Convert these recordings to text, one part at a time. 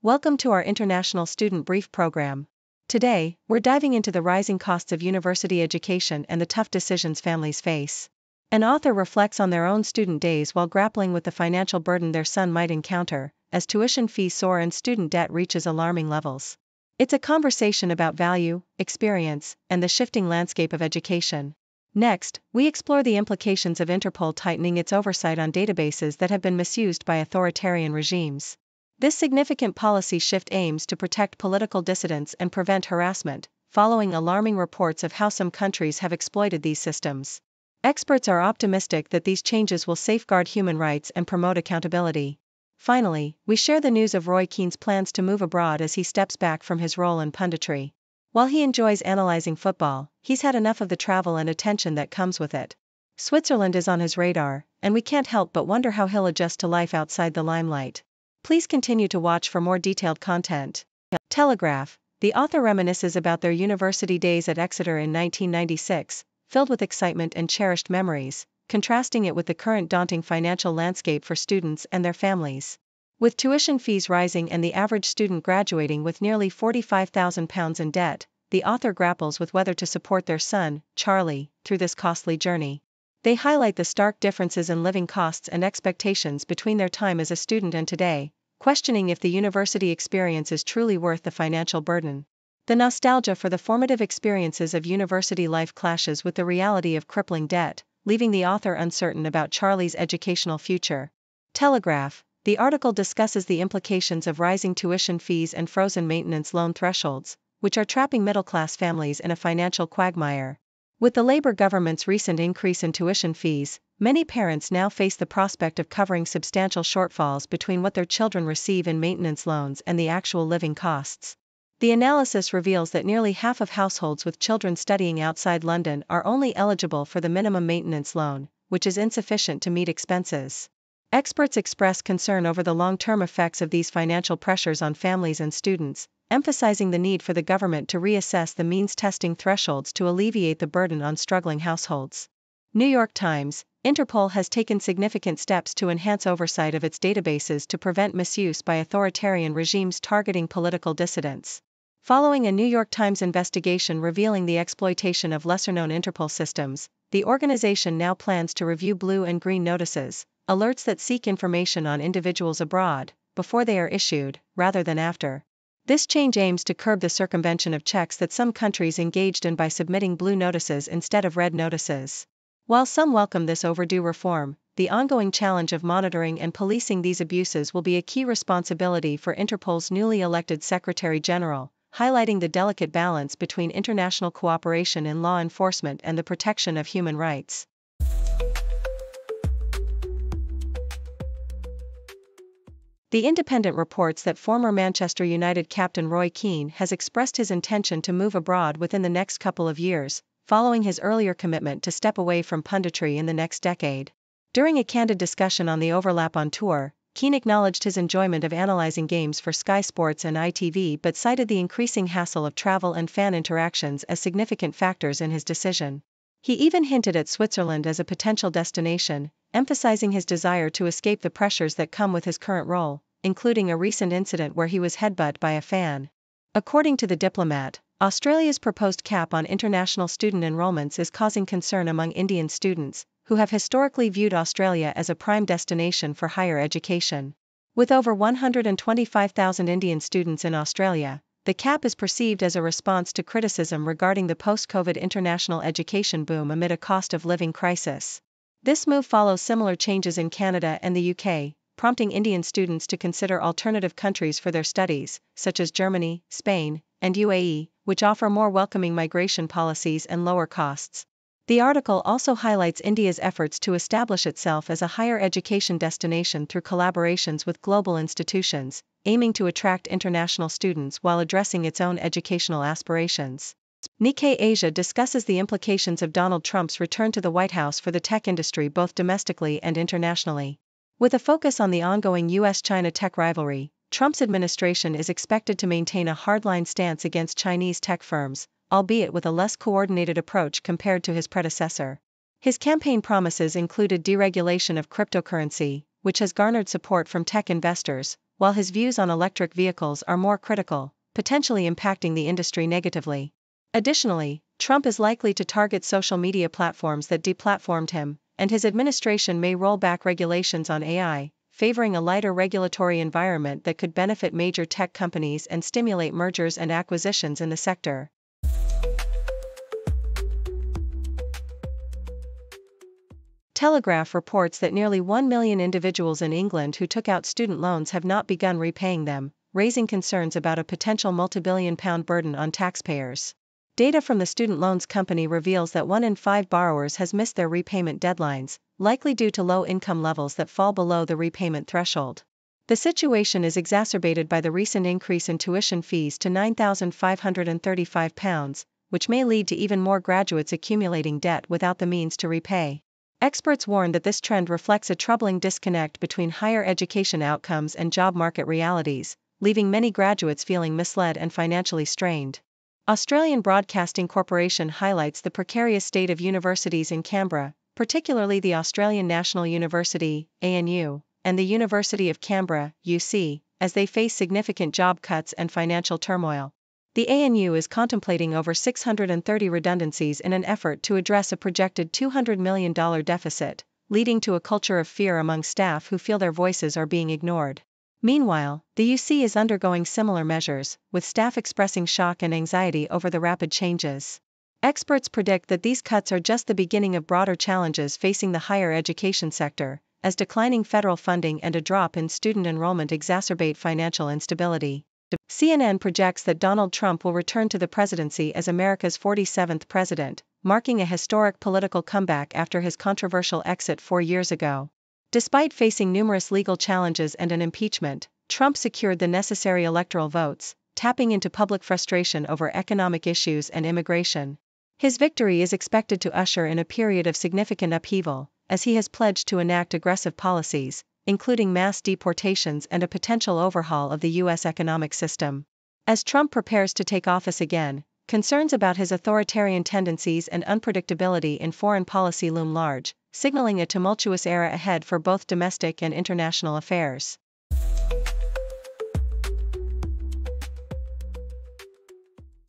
Welcome to our International Student Brief program. Today, we're diving into the rising costs of university education and the tough decisions families face. An author reflects on their own student days while grappling with the financial burden their son might encounter, as tuition fees soar and student debt reaches alarming levels. It's a conversation about value, experience, and the shifting landscape of education. Next, we explore the implications of Interpol tightening its oversight on databases that have been misused by authoritarian regimes. This significant policy shift aims to protect political dissidents and prevent harassment, following alarming reports of how some countries have exploited these systems. Experts are optimistic that these changes will safeguard human rights and promote accountability. Finally, we share the news of Keane's plans to move abroad as he steps back from his role in punditry. While he enjoys analyzing football, he's had enough of the travel and attention that comes with it. Switzerland is on his radar, and we can't help but wonder how he'll adjust to life outside the limelight. Please continue to watch for more detailed content. Telegraph. The author reminisces about their university days at Exeter in 1996, filled with excitement and cherished memories, contrasting it with the current daunting financial landscape for students and their families. With tuition fees rising and the average student graduating with nearly £45,000 in debt, the author grapples with whether to support their son, Charlie, through this costly journey. They highlight the stark differences in living costs and expectations between their time as a student and today, questioning if the university experience is truly worth the financial burden. The nostalgia for the formative experiences of university life clashes with the reality of crippling debt, leaving the author uncertain about Charlie's educational future. Telegraph. The article discusses the implications of rising tuition fees and frozen maintenance loan thresholds, which are trapping middle-class families in a financial quagmire. With the Labour government's recent increase in tuition fees, many parents now face the prospect of covering substantial shortfalls between what their children receive in maintenance loans and the actual living costs. The analysis reveals that nearly half of households with children studying outside London are only eligible for the minimum maintenance loan, which is insufficient to meet expenses. Experts express concern over the long-term effects of these financial pressures on families and students, emphasizing the need for the government to reassess the means testing thresholds to alleviate the burden on struggling households. New York Times. Interpol has taken significant steps to enhance oversight of its databases to prevent misuse by authoritarian regimes targeting political dissidents. Following a New York Times investigation revealing the exploitation of lesser-known Interpol systems, the organization now plans to review blue and green notices, alerts that seek information on individuals abroad, before they are issued, rather than after. This change aims to curb the circumvention of checks that some countries engaged in by submitting blue notices instead of red notices. While some welcome this overdue reform, the ongoing challenge of monitoring and policing these abuses will be a key responsibility for Interpol's newly elected Secretary General, highlighting the delicate balance between international cooperation in law enforcement and the protection of human rights. The Independent reports that former Manchester United captain Keane has expressed his intention to move abroad within the next couple of years, following his earlier commitment to step away from punditry in the next decade. During a candid discussion on the overlap on tour, Keane acknowledged his enjoyment of analyzing games for Sky Sports and ITV but cited the increasing hassle of travel and fan interactions as significant factors in his decision. He even hinted at Switzerland as a potential destination, emphasizing his desire to escape the pressures that come with his current role, including a recent incident where he was headbutted by a fan. According to The Diplomat, Australia's proposed cap on international student enrollments is causing concern among Indian students, who have historically viewed Australia as a prime destination for higher education. With over 125,000 Indian students in Australia, the cap is perceived as a response to criticism regarding the post-COVID international education boom amid a cost of living crisis. This move follows similar changes in Canada and the UK, prompting Indian students to consider alternative countries for their studies, such as Germany, Spain, and UAE, which offer more welcoming migration policies and lower costs. The article also highlights India's efforts to establish itself as a higher education destination through collaborations with global institutions, aiming to attract international students while addressing its own educational aspirations. Nikkei Asia discusses the implications of Donald Trump's return to the White House for the tech industry both domestically and internationally. With a focus on the ongoing US-China tech rivalry, Trump's administration is expected to maintain a hardline stance against Chinese tech firms, albeit with a less coordinated approach compared to his predecessor. His campaign promises included deregulation of cryptocurrency, which has garnered support from tech investors, while his views on electric vehicles are more critical, potentially impacting the industry negatively. Additionally, Trump is likely to target social media platforms that deplatformed him, and his administration may roll back regulations on AI, favoring a lighter regulatory environment that could benefit major tech companies and stimulate mergers and acquisitions in the sector. Telegraph reports that nearly 1 million individuals in England who took out student loans have not begun repaying them, raising concerns about a potential multi-billion-pound burden on taxpayers. Data from the student loans company reveals that 1 in 5 borrowers has missed their repayment deadlines, likely due to low income levels that fall below the repayment threshold. The situation is exacerbated by the recent increase in tuition fees to £9,535, which may lead to even more graduates accumulating debt without the means to repay. Experts warn that this trend reflects a troubling disconnect between higher education outcomes and job market realities, leaving many graduates feeling misled and financially strained. Australian Broadcasting Corporation highlights the precarious state of universities in Canberra, particularly the Australian National University, ANU, and the University of Canberra, UC, as they face significant job cuts and financial turmoil. The ANU is contemplating over 630 redundancies in an effort to address a projected $200 million deficit, leading to a culture of fear among staff who feel their voices are being ignored. Meanwhile, the UC is undergoing similar measures, with staff expressing shock and anxiety over the rapid changes. Experts predict that these cuts are just the beginning of broader challenges facing the higher education sector, as declining federal funding and a drop in student enrollment exacerbate financial instability. CNN projects that Donald Trump will return to the presidency as America's 47th president, marking a historic political comeback after his controversial exit 4 years ago. Despite facing numerous legal challenges and an impeachment, Trump secured the necessary electoral votes, tapping into public frustration over economic issues and immigration. His victory is expected to usher in a period of significant upheaval, as he has pledged to enact aggressive policies, including mass deportations and a potential overhaul of the U.S. economic system. As Trump prepares to take office again, concerns about his authoritarian tendencies and unpredictability in foreign policy loom large, signaling a tumultuous era ahead for both domestic and international affairs.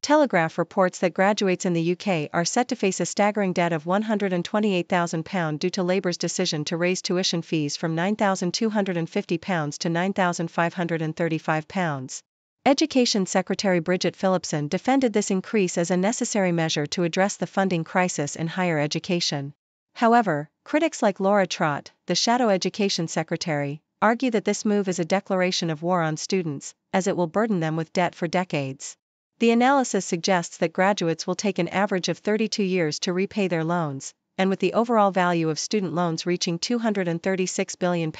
Telegraph reports that graduates in the UK are set to face a staggering debt of £128,000 due to Labour's decision to raise tuition fees from £9,250 to £9,535. Education Secretary Bridget Phillipson defended this increase as a necessary measure to address the funding crisis in higher education. However, critics like Laura Trott, the shadow education secretary, argue that this move is a declaration of war on students, as it will burden them with debt for decades. The analysis suggests that graduates will take an average of 32 years to repay their loans, and with the overall value of student loans reaching £236 billion,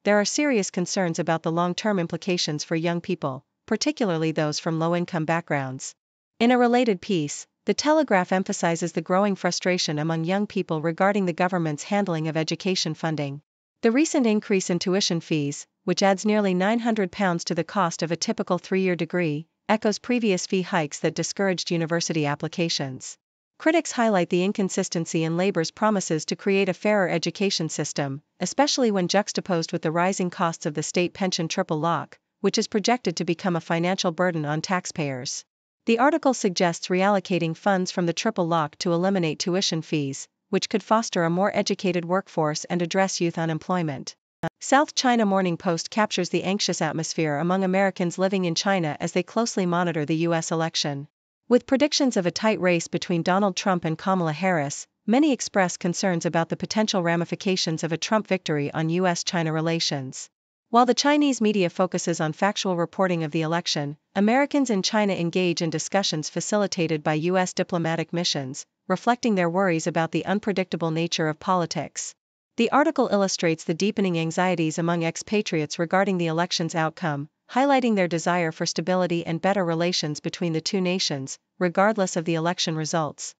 there are serious concerns about the long-term implications for young people, particularly those from low-income backgrounds. In a related piece, The Telegraph emphasizes the growing frustration among young people regarding the government's handling of education funding. The recent increase in tuition fees, which adds nearly £900 to the cost of a typical 3-year degree, echoes previous fee hikes that discouraged university applications. Critics highlight the inconsistency in Labour's promises to create a fairer education system, especially when juxtaposed with the rising costs of the state pension triple lock, which is projected to become a financial burden on taxpayers. The article suggests reallocating funds from the triple lock to eliminate tuition fees, which could foster a more educated workforce and address youth unemployment. South China Morning Post captures the anxious atmosphere among Americans living in China as they closely monitor the U.S. election. With predictions of a tight race between Donald Trump and Kamala Harris, many express concerns about the potential ramifications of a Trump victory on U.S.-China relations. While the Chinese media focuses on factual reporting of the election, Americans in China engage in discussions facilitated by U.S. diplomatic missions, reflecting their worries about the unpredictable nature of politics. The article illustrates the deepening anxieties among expatriates regarding the election's outcome, highlighting their desire for stability and better relations between the two nations, regardless of the election results.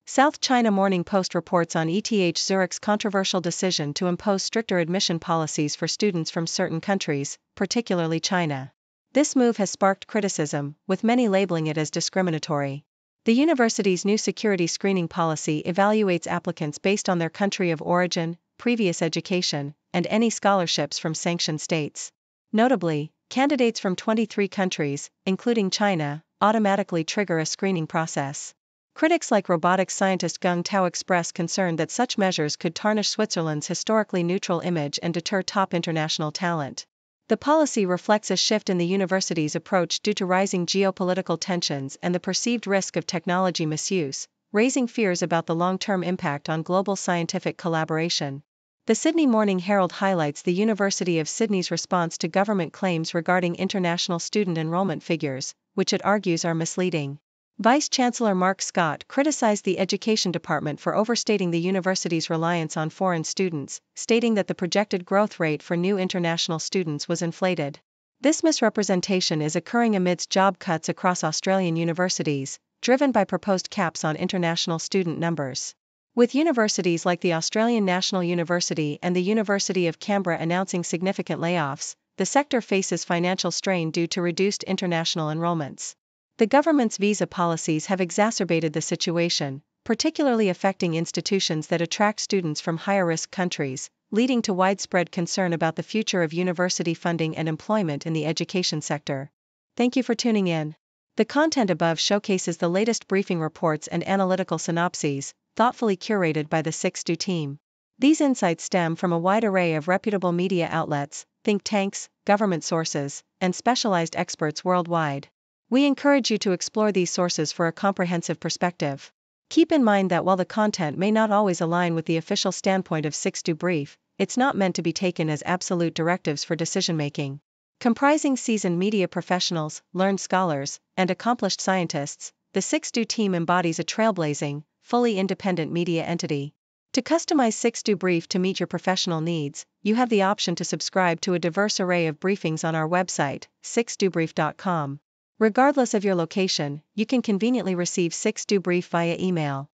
South China Morning Post reports on ETH Zurich's controversial decision to impose stricter admission policies for students from certain countries, particularly China. This move has sparked criticism, with many labeling it as discriminatory. The university's new security screening policy evaluates applicants based on their country of origin, previous education, and any scholarships from sanctioned states. Notably, candidates from 23 countries, including China, automatically trigger a screening process. Critics like robotics scientist Gung Tao express concern that such measures could tarnish Switzerland's historically neutral image and deter top international talent. The policy reflects a shift in the university's approach due to rising geopolitical tensions and the perceived risk of technology misuse, raising fears about the long-term impact on global scientific collaboration. The Sydney Morning Herald highlights the University of Sydney's response to government claims regarding international student enrollment figures, which it argues are misleading. Vice-Chancellor Mark Scott criticized the Education Department for overstating the university's reliance on foreign students, stating that the projected growth rate for new international students was inflated. This misrepresentation is occurring amidst job cuts across Australian universities, driven by proposed caps on international student numbers. With universities like the Australian National University and the University of Canberra announcing significant layoffs, the sector faces financial strain due to reduced international enrollments. The government's visa policies have exacerbated the situation, particularly affecting institutions that attract students from higher-risk countries, leading to widespread concern about the future of university funding and employment in the education sector. Thank you for tuning in. The content above showcases the latest briefing reports and analytical synopses, thoughtfully curated by the 6Do team. These insights stem from a wide array of reputable media outlets, think tanks, government sources, and specialized experts worldwide. We encourage you to explore these sources for a comprehensive perspective. Keep in mind that while the content may not always align with the official standpoint of 6Do Brief, it's not meant to be taken as absolute directives for decision-making. Comprising seasoned media professionals, learned scholars, and accomplished scientists, the 6Do team embodies a trailblazing, fully independent media entity. To customize 6Do Brief to meet your professional needs, you have the option to subscribe to a diverse array of briefings on our website, 6dobrief.com. Regardless of your location, you can conveniently receive 6Do Brief via email.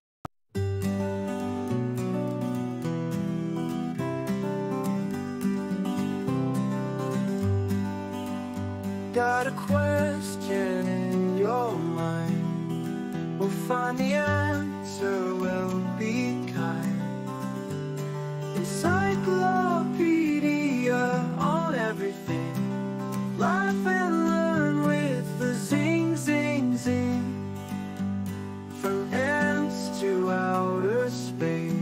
Got a question in your mind? We'll find the answer, we'll be kind. Encyclopedia on everything. Laugh and learn with the zing, zing, zing. From ends to outer space,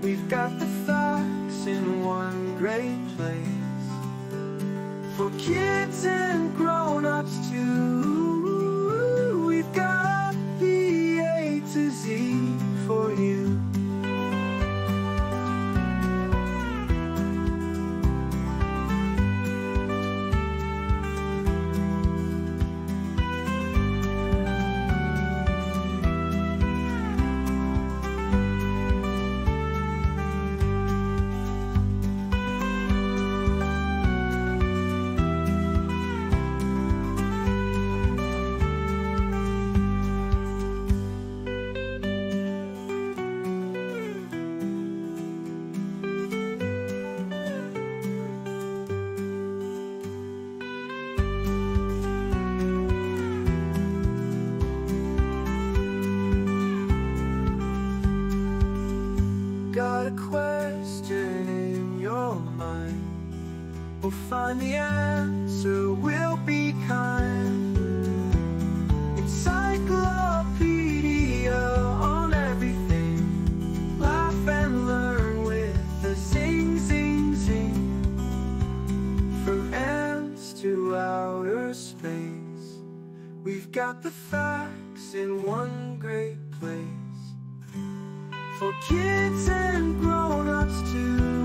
we've got the facts in one great place. For kids and grown-ups too, we've got the A to Z for you. Got a question in your mind? We'll find the answer, we'll be kind. Encyclopedia on everything. Laugh and learn with the zing, zing, zing. From ends to outer space, we've got the facts in one great place. For kids and grown-ups too.